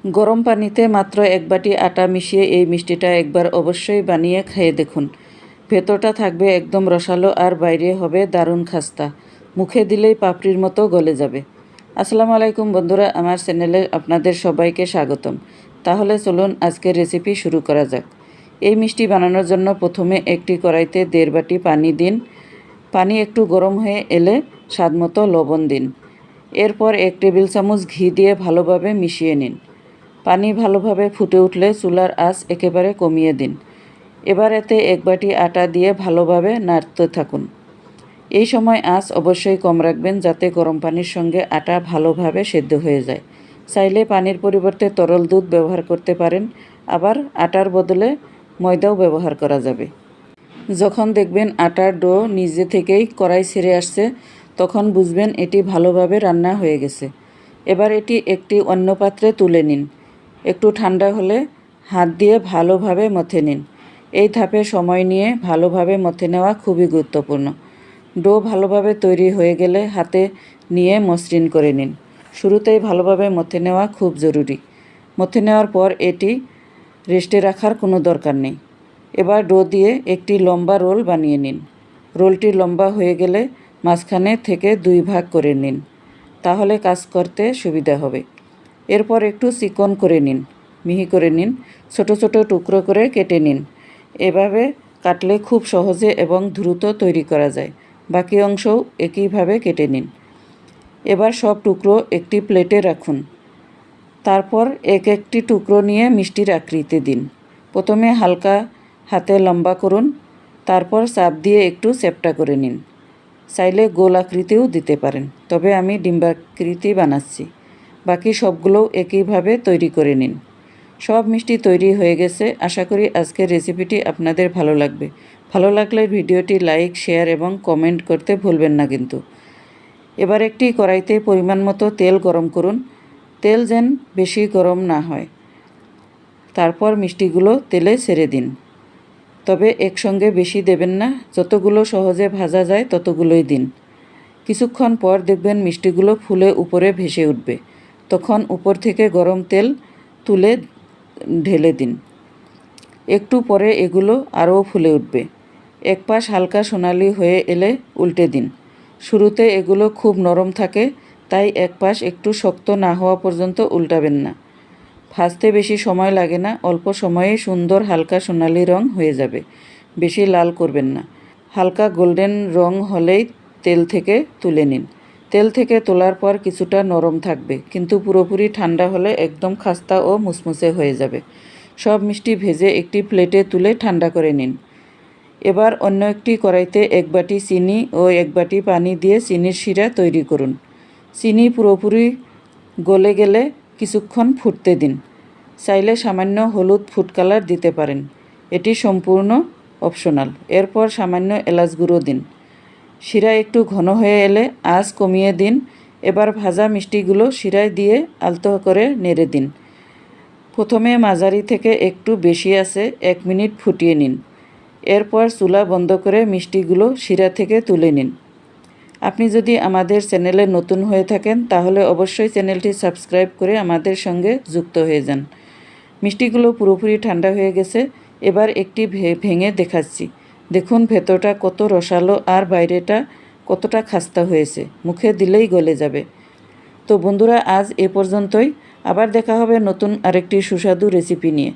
গরম পানিতে মাত্র 1 বাটি আটা মিশিয়ে এই মিষ্টিটা একবার অবশ্যই বানিয়ে খেয়ে দেখুন। ভেতরটা থাকবে একদম রসালো আর বাইরে হবে দারুণ খাস্তা। মুখে দিলেই পাপড়ির মতো গলে যাবে। আসসালামু আলাইকুম বন্ধুরা, আমার চ্যানেলে আপনাদের সবাইকে স্বাগতম। তাহলে চলুন আজকের রেসিপি শুরু করা যাক। এই মিষ্টি বানানোর জন্য প্রথমে একটি কড়াইতে 1.5 বাটি পানি দিন। পানি একটু গরম হয়ে এলে স্বাদমতো লবণ দিন। এরপর 1 টেবিল চামচ ঘি দিয়ে ভালোভাবে মিশিয়ে নিন। পানি ভালোভাবে ফুটে উঠলে চুলার আঁচ একেবারে কমিয়ে দিন। এবার এতে 1 বাটি আটা দিয়ে ভালোভাবে নাড়তে থাকুন। এই সময় আঁচ অবশ্যই কম রাখবেন যাতে গরম পানির সঙ্গে আটা ভালোভাবে সেদ্ধ হয়ে যায়। চাইলে পানির পরিবর্তে তরল দুধ ব্যবহার করতে পারেন, আবার আটার বদলে ময়দাও ব্যবহার করা যাবে। যখন দেখবেন আটার ডো নিজে থেকেই কড়াই ছেড়ে আসছে, তখন বুঝবেন এটি ভালোভাবে রান্না হয়ে গেছে। এবার এটি একটি অন্য পাত্রে তুলে নিন। একটু ঠান্ডা হলে হাত দিয়ে ভালোভাবে মথে নিন। এই ধাপে সময় নিয়ে ভালোভাবে মথে নেওয়া খুবই গুরুত্বপূর্ণ। ডো ভালোভাবে তৈরি হয়ে গেলে হাতে নিয়ে মসৃণ করে নিন। শুরুতেই ভালোভাবে মথে নেওয়া খুব জরুরি। মথে নেওয়ার পর এটি রেস্টে রাখার কোনো দরকার নেই। এবার ডো দিয়ে একটি লম্বা রোল বানিয়ে নিন। রোলটি লম্বা হয়ে গেলে মাঝখানে থেকে 2 ভাগ করে নিন, তাহলে কাজ করতে সুবিধা হবে। এরপর একটু চিকন করে নিন, মিহি করে নিন, ছোট ছোট টুকরো করে কেটে নিন। এভাবে কাটলে খুব সহজে এবং দ্রুত তৈরি করা যায়। বাকি অংশও একইভাবে কেটে নিন। এবার সব টুকরো একটি প্লেটে রাখুন। তারপর একটি টুকরো নিয়ে মিষ্টির আকৃতি দিন। প্রথমে হালকা হাতে লম্বা করুন, তারপর চাপ দিয়ে একটু চ্যাপ্টা করে নিন। চাইলে গোল আকৃতিও দিতে পারেন, তবে আমি ডিম্বাকৃতি বানাচ্ছি। বাকি সবগুলোও একইভাবে তৈরি করে নিন। সব মিষ্টি তৈরি হয়ে গেছে। আশা করি আজকের রেসিপিটি আপনাদের ভালো লাগবে। ভালো লাগলে ভিডিওটি লাইক, শেয়ার এবং কমেন্ট করতে ভুলবেন না কিন্তু। এবার একটি কড়াইতে পরিমাণ মতো তেল গরম করুন। তেল যেন বেশি গরম না হয়। তারপর মিষ্টিগুলো তেলে ছেড়ে দিন, তবে একসঙ্গে বেশি দেবেন না। যতগুলো সহজে ভাজা যায় ততগুলোই দিন। কিছুক্ষণ পর দেখবেন মিষ্টিগুলো ফুলে উপরে ভেসে উঠবে। তখন উপর থেকে গরম তেল তুলে ঢেলে দিন। একটু পরে এগুলো আরও ফুলে উঠবে। এক পাশ হালকা সোনালি হয়ে এলে উল্টে দিন। শুরুতে এগুলো খুব নরম থাকে, তাই এক পাশ একটু শক্ত না হওয়া পর্যন্ত উল্টাবেন না। ভাজতে বেশি সময় লাগে না, অল্প সময়ে সুন্দর হালকা সোনালি রং হয়ে যাবে। বেশি লাল করবেন না। হালকা গোল্ডেন রং হলেই তেল থেকে তুলে নিন। তেল থেকে তোলার পর কিছুটা নরম থাকবে, কিন্তু পুরোপুরি ঠান্ডা হলে একদম খাস্তা ও মুসমুসে হয়ে যাবে। সব মিষ্টি ভেজে একটি প্লেটে তুলে ঠান্ডা করে নিন। এবার অন্য একটি কড়াইতে 1 বাটি চিনি ও 1 বাটি পানি দিয়ে চিনির শিরা তৈরি করুন। চিনি পুরোপুরি গলে গেলে কিছুক্ষণ ফুটতে দিন। চাইলে সামান্য হলুদ ফুড কালার দিতে পারেন, এটি সম্পূর্ণ অপশনাল। এরপর সামান্য এলাচ গুঁড়ো দিন। শিরা একটু ঘন হয়ে এলে আঁচ কমিয়ে দিন। এবার ভাজা মিষ্টিগুলো শিরায় দিয়ে আলতো করে নেড়ে দিন। প্রথমে মাঝারি থেকে একটু বেশি আঁচে 1 মিনিট ফুটিয়ে নিন। এরপর চুলা বন্ধ করে মিষ্টিগুলো শিরা থেকে তুলে নিন। আপনি যদি আমাদের চ্যানেলে নতুন হয়ে থাকেন, তাহলে অবশ্যই চ্যানেলটি সাবস্ক্রাইব করে আমাদের সঙ্গে যুক্ত হয়ে যান। মিষ্টিগুলো পুরোপুরি ঠান্ডা হয়ে গেছে। এবার একটি ভেঙে দেখাচ্ছি। দেখুন ভেতরটা কত রসালো আর বাইরেটা কতটা খাস্তা হয়েছে। মুখে দিলেই গলে যাবে। তো বন্ধুরা, আজ এ পর্যন্তই। আবার দেখা হবে নতুন আরেকটি সুস্বাদু রেসিপি নিয়ে।